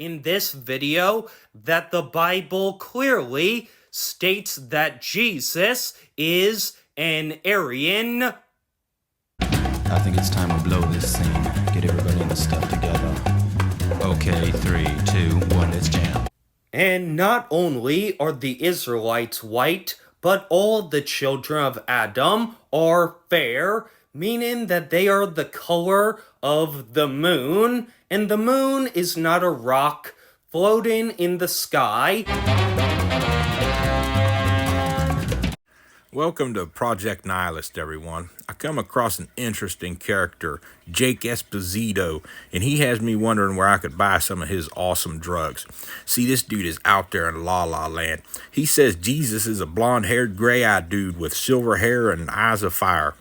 in this video that the Bible clearly states that Jesus is an Aryan. I think it's time to blow this scene. Get everybody in the stuff together. Okay, 3, 2, 1, let's jam. And not only are the Israelites white, but all the children of Adam are fair, meaning that they are the color of the moon, and the moon is not a rock floating in the sky. Welcome to Project Nihilist, everyone. I come across an interesting character, Jake Esposito, and he has me wondering where I could buy some of his awesome drugs. See, this dude is out there in La La Land. He says Jesus is a blonde-haired, gray-eyed dude with silver hair and eyes of fire.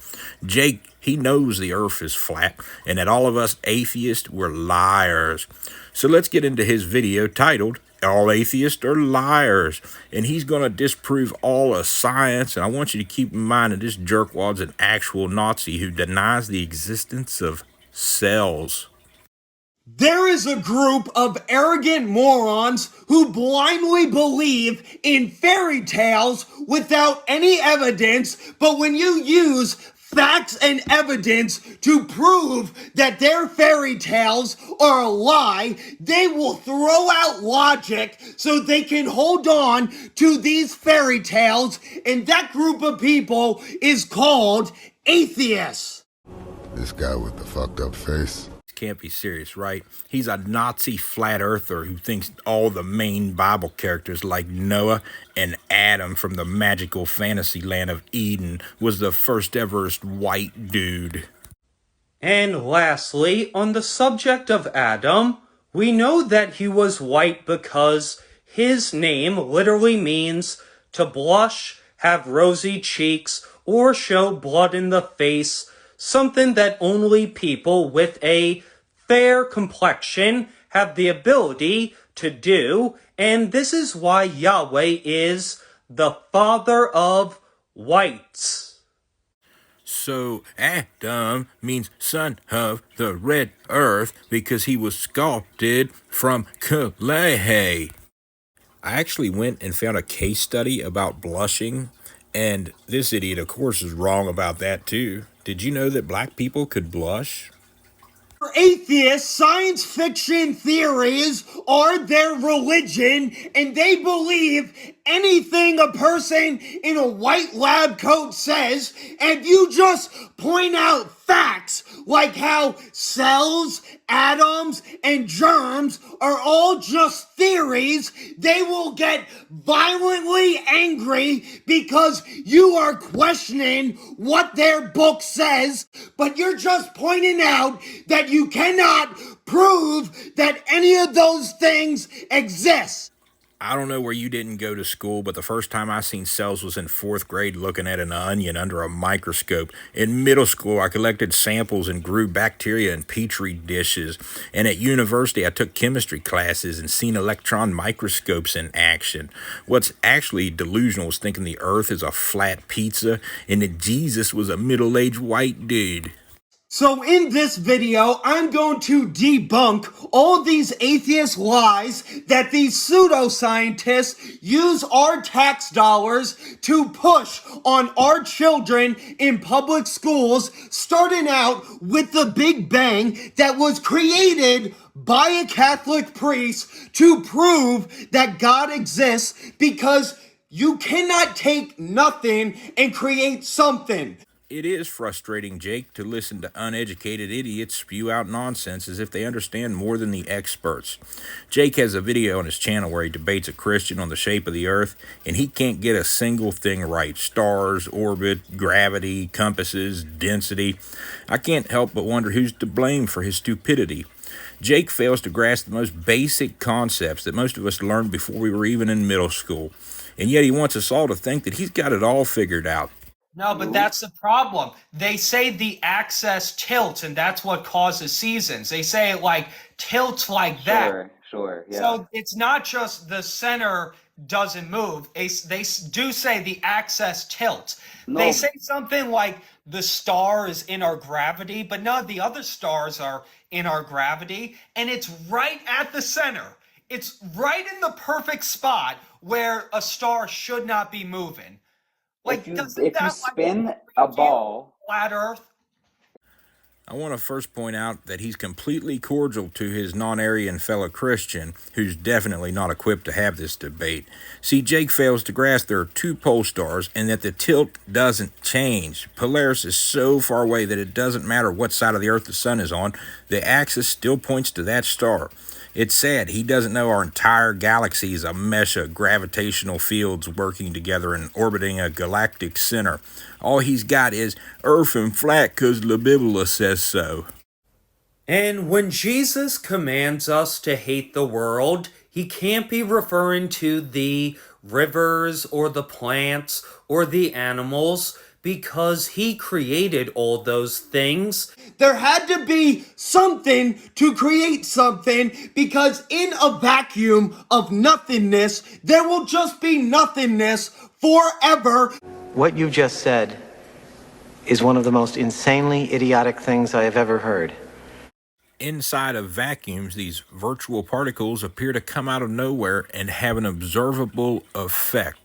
Jake, he knows the earth is flat, and that all of us atheists, we're liars. So let's get into his video titled, All Atheists Are Liars, and he's going to disprove all of science, and I want you to keep in mind that this jerkwad's an actual Nazi who denies the existence of cells. There is a group of arrogant morons who blindly believe in fairy tales without any evidence, but when you use facts and evidence to prove that their fairy tales are a lie, they will throw out logic so they can hold on to these fairy tales, and that group of people is called atheists. This guy with the fucked up face. Can't be serious, right? He's a Nazi flat earther who thinks all the main Bible characters like Noah and Adam from the magical fantasy land of Eden was the first ever white dude. And lastly, on the subject of Adam, we know that he was white because his name literally means to blush, have rosy cheeks, or show blood in the face, something that only people with a fair complexion have the ability to do, and this is why Yahweh is the father of whites. So Adam means son of the red earth because he was sculpted from clay. I actually went and found a case study about blushing, and this idiot, of course, is wrong about that too. Did you know that black people could blush? For atheists, science fiction theories are their religion, and they believe anything a person in a white lab coat says, and you just point out facts like how cells, atoms, and germs are all just theories, they will get violently angry because you are questioning what their book says, but you're just pointing out that you cannot prove that any of those things exist. I don't know where you didn't go to school, but the first time I seen cells was in 4th grade looking at an onion under a microscope. In middle school, I collected samples and grew bacteria in petri dishes. And at university, I took chemistry classes and seen electron microscopes in action. What's actually delusional is thinking the earth is a flat pizza and that Jesus was a middle-aged white dude. So in this video, I'm going to debunk all these atheist lies that these pseudoscientists use our tax dollars to push on our children in public schools, starting out with the Big Bang that was created by a Catholic priest to prove that God exists, because you cannot take nothing and create something. It is frustrating, Jake, to listen to uneducated idiots spew out nonsense as if they understand more than the experts. Jake has a video on his channel where he debates a Christian on the shape of the earth, and he can't get a single thing right. Stars, orbit, gravity, compasses, density. I can't help but wonder who's to blame for his stupidity. Jake fails to grasp the most basic concepts that most of us learned before we were even in middle school, and yet he wants us all to think that he's got it all figured out. No, but that's the problem. They say the axis tilts, and that's what causes seasons. They say it like tilts like that. Sure, yeah. So it's not just the center doesn't move. They do say the axis tilts. No. They say something like the star is in our gravity, but no, the other stars are in our gravity, and it's right at the center. It's right in the perfect spot where a star should not be moving. Like, if you spin a ball, flat Earth? I want to first point out that he's completely cordial to his non-Aryan fellow Christian, who's definitely not equipped to have this debate. See, Jake fails to grasp there are two pole stars and that the tilt doesn't change. Polaris is so far away that it doesn't matter what side of the Earth the sun is on, the axis still points to that star. It's sad he doesn't know our entire galaxy is a mesh of gravitational fields working together and orbiting a galactic center. All he's got is Earth and flat 'cause the Bibble says so. And when Jesus commands us to hate the world, he can't be referring to the rivers or the plants or the animals, because he created all those things. There had to be something to create something, because in a vacuum of nothingness, there will just be nothingness forever. What you just said is one of the most insanely idiotic things I have ever heard. Inside of vacuums, these virtual particles appear to come out of nowhere and have an observable effect.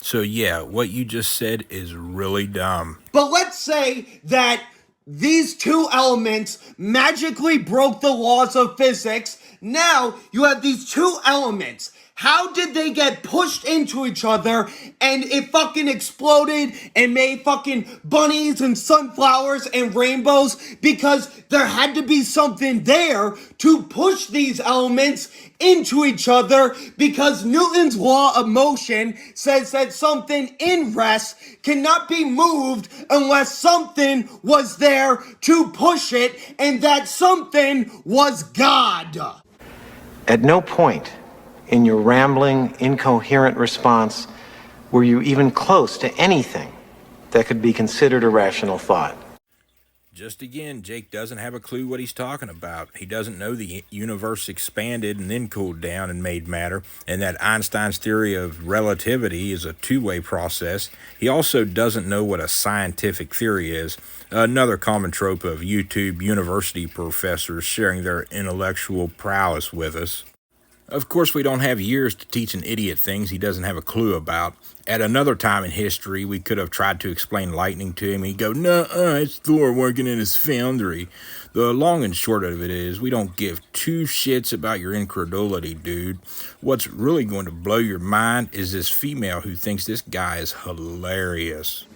So yeah, what you just said is really dumb. But let's say that these two elements magically broke the laws of physics. Now you have these two elements. How did they get pushed into each other and it fucking exploded and made fucking bunnies and sunflowers and rainbows? Because there had to be something there to push these elements into each other, because Newton's law of motion says that something in rest cannot be moved unless something was there to push it, and that something was God. At no point in your rambling, incoherent response were you even close to anything that could be considered a rational thought. Just again, Jake doesn't have a clue what he's talking about. He doesn't know the universe expanded and then cooled down and made matter, and that Einstein's theory of relativity is a two-way process. He also doesn't know what a scientific theory is, another common trope of YouTube university professors sharing their intellectual prowess with us. Of course, we don't have years to teach an idiot things he doesn't have a clue about. At another time in history, we could have tried to explain lightning to him. He'd go, "Nuh-uh, it's Thor working in his foundry." The long and short of it is, we don't give two shits about your incredulity, dude. What's really going to blow your mind is this female who thinks this guy is hilarious.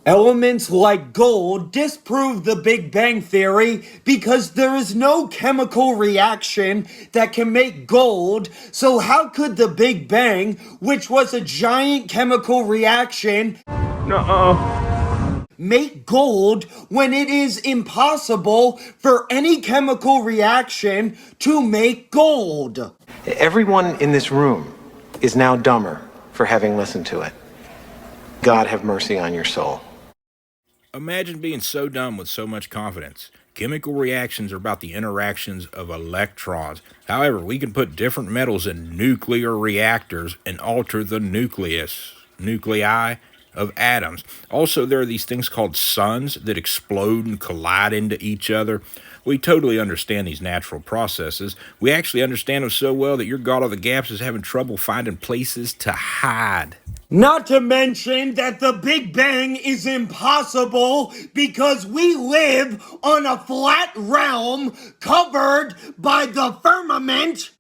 Elements like gold disprove the Big Bang Theory because there is no chemical reaction that can make gold. So how could the Big Bang, which was a giant chemical reaction, make gold when it is impossible for any chemical reaction to make gold? Everyone in this room is now dumber for having listened to it. God have mercy on your soul. Imagine being so dumb with so much confidence. Chemical reactions are about the interactions of electrons. However, we can put different metals in nuclear reactors and alter the nuclei of atoms. Also, there are these things called suns that explode and collide into each other. We totally understand these natural processes. We actually understand them so well that your God of the Gaps is having trouble finding places to hide. Not to mention that the Big Bang is impossible because we live on a flat realm covered by the firmament.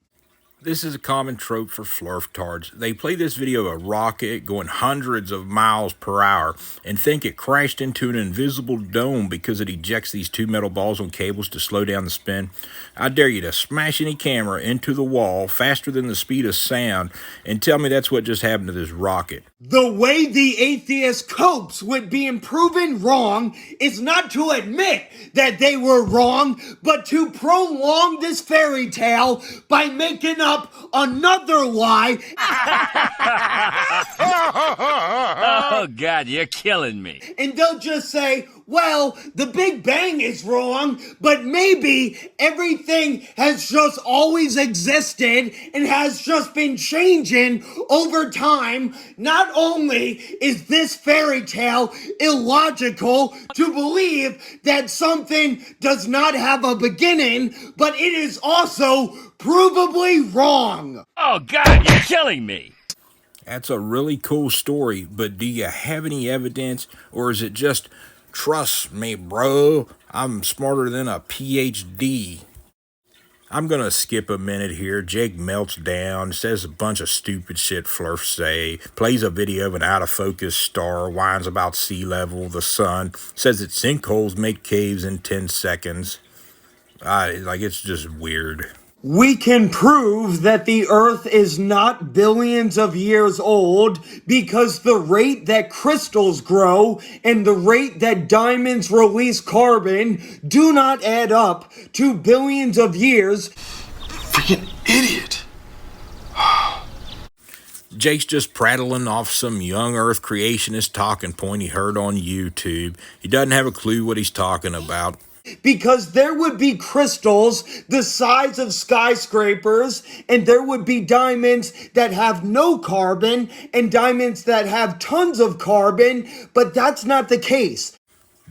This is a common trope for flurftards. They play this video of a rocket going hundreds of miles per hour and think it crashed into an invisible dome because it ejects these two metal balls on cables to slow down the spin. I dare you to smash any camera into the wall faster than the speed of sound and tell me that's what just happened to this rocket. The way the atheist copes with being proven wrong is not to admit that they were wrong, but to prolong this fairy tale by making up another lie. Oh, God, you're killing me. And they'll just say, Well, the Big Bang is wrong, but maybe everything has just always existed and has just been changing over time. Not only is this fairy tale illogical to believe that something does not have a beginning, but it is also provably wrong. Oh, God, you're killing me. That's a really cool story, but do you have any evidence, or is it just, trust me, bro, I'm smarter than a PhD? I'm gonna skip a minute here. Jake melts down, says a bunch of stupid shit Flurfs say, plays a video of an out-of-focus star, whines about sea level, the sun, says that sinkholes make caves in 10 seconds. It's just weird. We can prove that the Earth is not billions of years old because the rate that crystals grow and the rate that diamonds release carbon do not add up to billions of years. Freaking idiot. Jake's just prattling off some young Earth creationist talking point he heard on YouTube. He doesn't have a clue what he's talking about. Because there would be crystals the size of skyscrapers, and there would be diamonds that have no carbon, and diamonds that have tons of carbon, but that's not the case.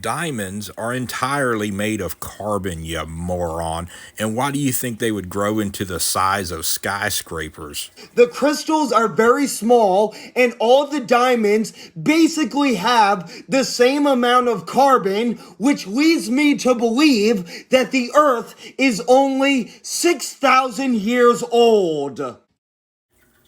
Diamonds are entirely made of carbon, you moron. And why do you think they would grow into the size of skyscrapers? The crystals are very small, and all the diamonds basically have the same amount of carbon, which leads me to believe that the Earth is only 6,000 years old.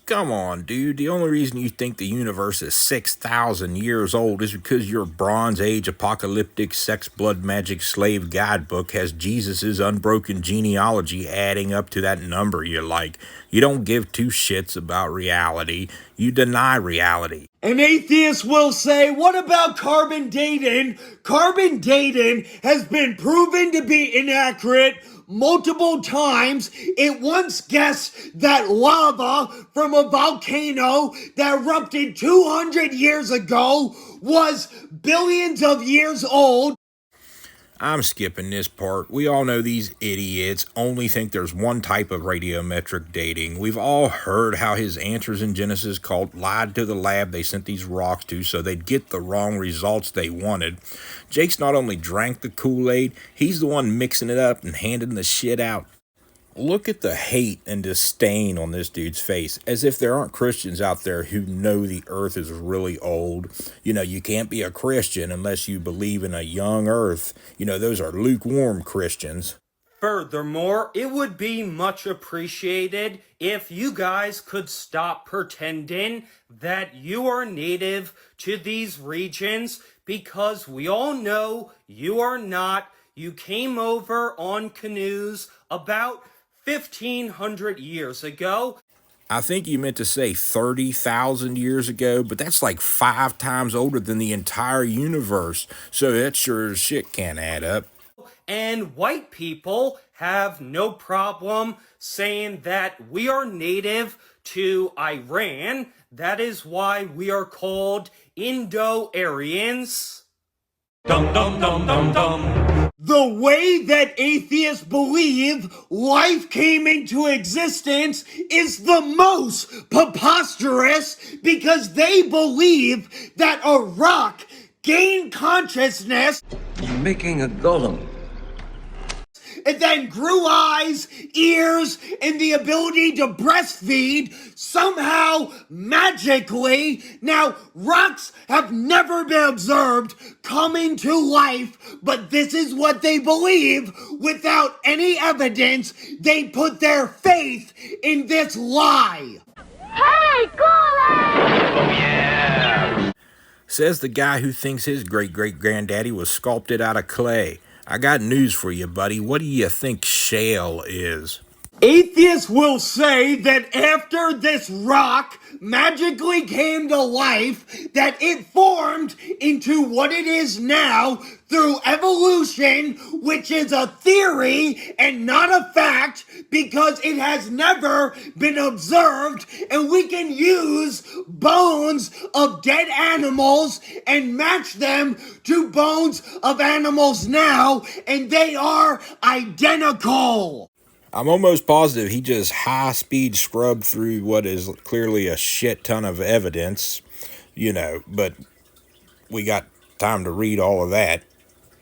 Come on, dude. The only reason you think the universe is 6,000 years old is because your Bronze Age apocalyptic sex, blood, magic, slave guidebook has Jesus's unbroken genealogy adding up to that number you like. You don't give two shits about reality. You deny reality. An atheist will say, what about carbon dating? Carbon dating has been proven to be inaccurate multiple times. It once guessed that lava from a volcano that erupted 200 years ago was billions of years old. I'm skipping this part. We all know these idiots only think there's one type of radiometric dating. We've all heard how his Answers in Genesis cult lied to the lab they sent these rocks to so they'd get the wrong results they wanted. Jake's not only drank the Kool-Aid, he's the one mixing it up and handing the shit out. Look at the hate and disdain on this dude's face, as if there aren't Christians out there who know the earth is really old. You know, you can't be a Christian unless you believe in a young earth. You know, those are lukewarm Christians. Furthermore, it would be much appreciated if you guys could stop pretending that you are native to these regions, because we all know you are not. You came over on canoes about 1,500 years ago. I think you meant to say 30,000 years ago, but that's like 5 times older than the entire universe, so that sure as shit can't add up. And white people have no problem saying that we are native to Iran. That is why we are called Indo-Aryans. Dum dum dum dum dum. The way that atheists believe life came into existence is the most preposterous, because they believe that a rock gained consciousness. You're making a golem. And then grew eyes, ears, and the ability to breastfeed somehow magically. Now, rocks have never been observed coming to life, but this is what they believe. Without any evidence, they put their faith in this lie. Hey, Kool-Aid! Yeah! Says the guy who thinks his great-great-granddaddy was sculpted out of clay. I got news for you, buddy. What do you think shale is? Atheists will say that after this rock magically came to life, that it formed into what it is now through evolution, which is a theory and not a fact because it has never been observed, and we can use bones of dead animals and match them to bones of animals now, and they are identical. I'm almost positive he just high-speed scrubbed through what is clearly a shit ton of evidence, but we got time to read all of that.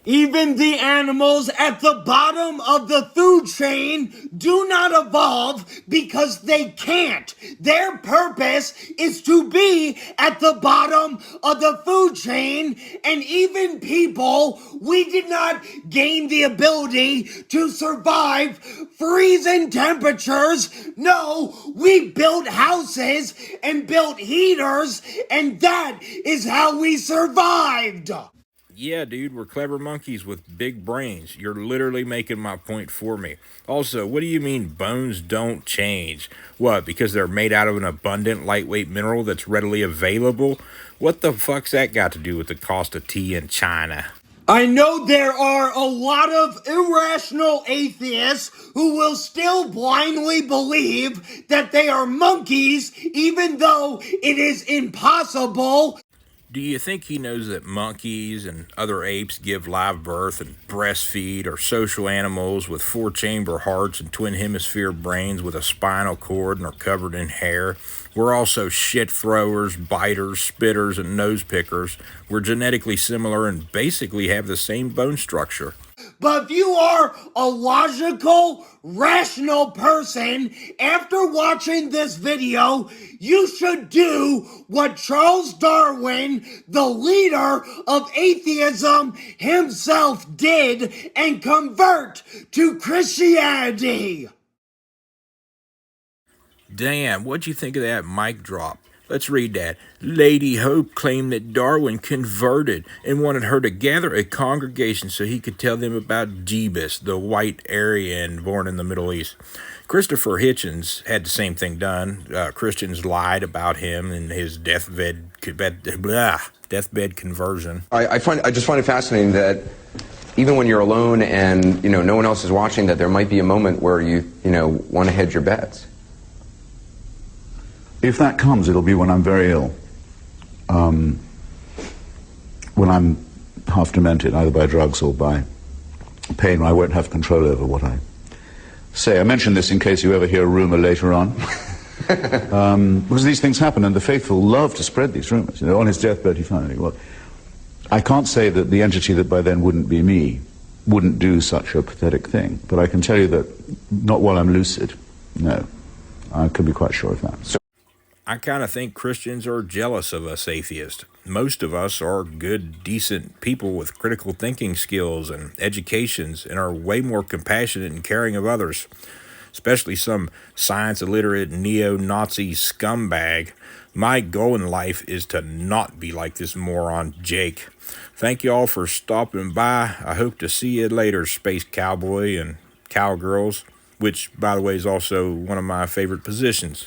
Even the animals at the bottom of the food chain do not evolve because they can't. Their purpose is to be at the bottom of the food chain, and even people, we did not gain the ability to survive freezing temperatures. No, we built houses and built heaters, and that is how we survived. Yeah, dude, we're clever monkeys with big brains. You're literally making my point for me. Also, what do you mean bones don't change? What, because they're made out of an abundant, lightweight mineral that's readily available? What the fuck's that got to do with the cost of tea in China? I know there are a lot of irrational atheists who will still blindly believe that they are monkeys, even though it is impossible. Do you think he knows that monkeys and other apes give live birth and breastfeed, are social animals with 4-chamber hearts and twin hemisphere brains with a spinal cord and are covered in hair? We're also shit throwers, biters, spitters, and nose pickers. We're genetically similar and basically have the same bone structure. But if you are a logical, rational person, after watching this video, you should do what Charles Darwin, the leader of atheism himself, did and convert to Christianity. Damn, what'd you think of that mic drop? Let's read that. Lady Hope claimed that Darwin converted and wanted her to gather a congregation so he could tell them about Jebus, the white Aryan born in the Middle East. Christopher Hitchens had the same thing done. Christians lied about him and his deathbed conversion. I just find it fascinating that even when you're alone and no one else is watching, that there might be a moment where you want to hedge your bets. If that comes, it'll be when I'm very ill. When I'm half demented, either by drugs or by pain, I won't have control over what I say. I mention this in case you ever hear a rumor later on. Because these things happen, and the faithful love to spread these rumors. On his deathbed, he finally, well, I can't say that the entity that by then wouldn't be me wouldn't do such a pathetic thing, but I can tell you that not while I'm lucid. No, I can be quite sure of that. I kind of think Christians are jealous of us atheists. Most of us are good, decent people with critical thinking skills and educations and are way more compassionate and caring of others, especially some science-illiterate neo-Nazi scumbag. My goal in life is to not be like this moron Jake. Thank you all for stopping by. I hope to see you later, Space Cowboy and Cowgirls, which, by the way, is also one of my favorite positions.